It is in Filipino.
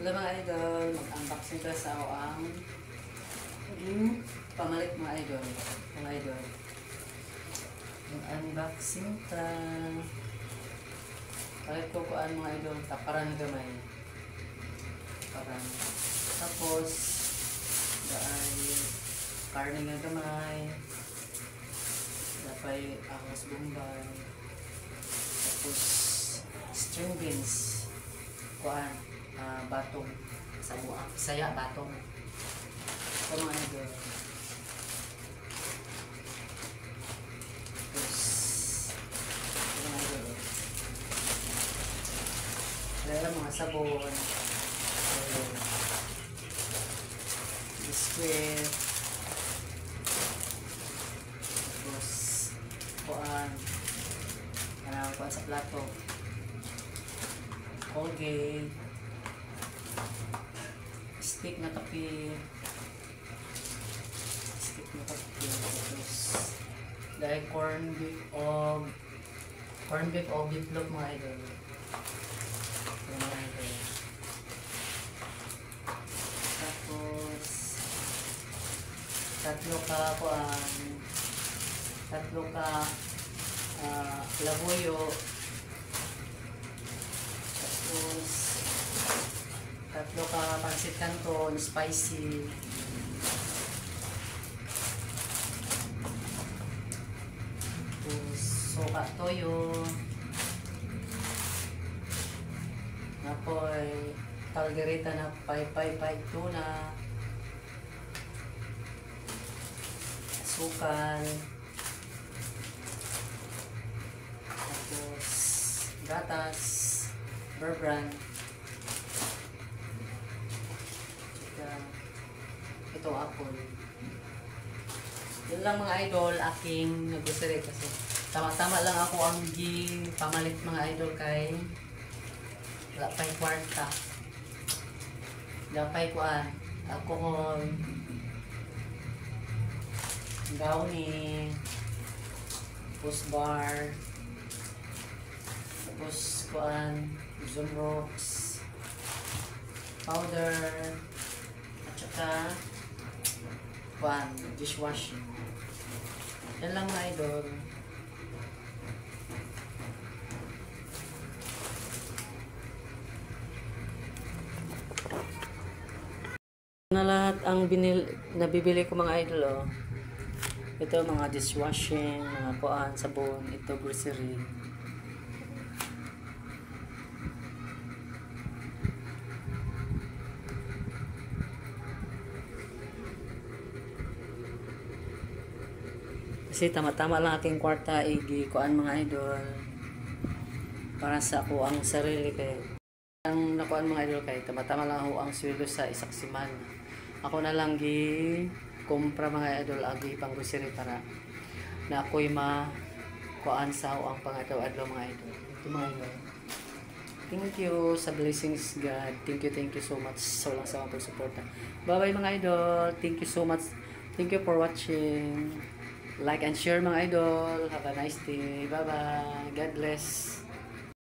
Hello mga idol, mag-unboxing ka sa ang pamalit mga idol. Mga idol, mag-unboxing ka. Palit ko kuan mga idol, taparan gamay. Taparan. Tapos, daan karne nga gamay. Dapay ahos bombay. Tapos, string beans. Kuan. Batong sa buang saya batong ito mga idol. Tapos ito mga idol, kaya mga sabon, biskwit, tapos kuan sa plato, Colgate, stick na kape, tapos dahil corn beef o beefloaf mga idol. Tapos tatlo ka labuyo, tapos tatlo ka pansit canton spicy, tapos soka toyo, napoy kaldereta na pay tuna, asukal, tapos gatas, bear brand, ito apple. Yun lang mga idol aking nag-grocery kasi tama-tama lang ako ang pamalit mga idol kay wala pa'y kwarta, wala pa'y kuan alcohol, gawni, tapos bar, tapos kuan Zunrox powder, at saka dishwashing. Yan lang mga idol. Na lahat ang nabibili ko mga idol, oh. Ito mga dishwashing, mga kuan, sabon, ito grocery. Kasi tama-tama lang aking kwarta kuan mga idol para sa ako ang sarili kay ang nakuan mga idol kay tama-tama lang ako ang sweldo sa isak semana. Ako na lang kumpra mga idol agi pang grocery para na ako'y kuan sa ako ang pangataw-adlaw mga idol. Ito mga idol. Thank you sa blessings God. Thank you so much sa walang sawang pagsuporta. Bye-bye mga idol. Thank you so much. Thank you for watching. Like and share mga idol. Have a nice day. Bye-bye. God bless.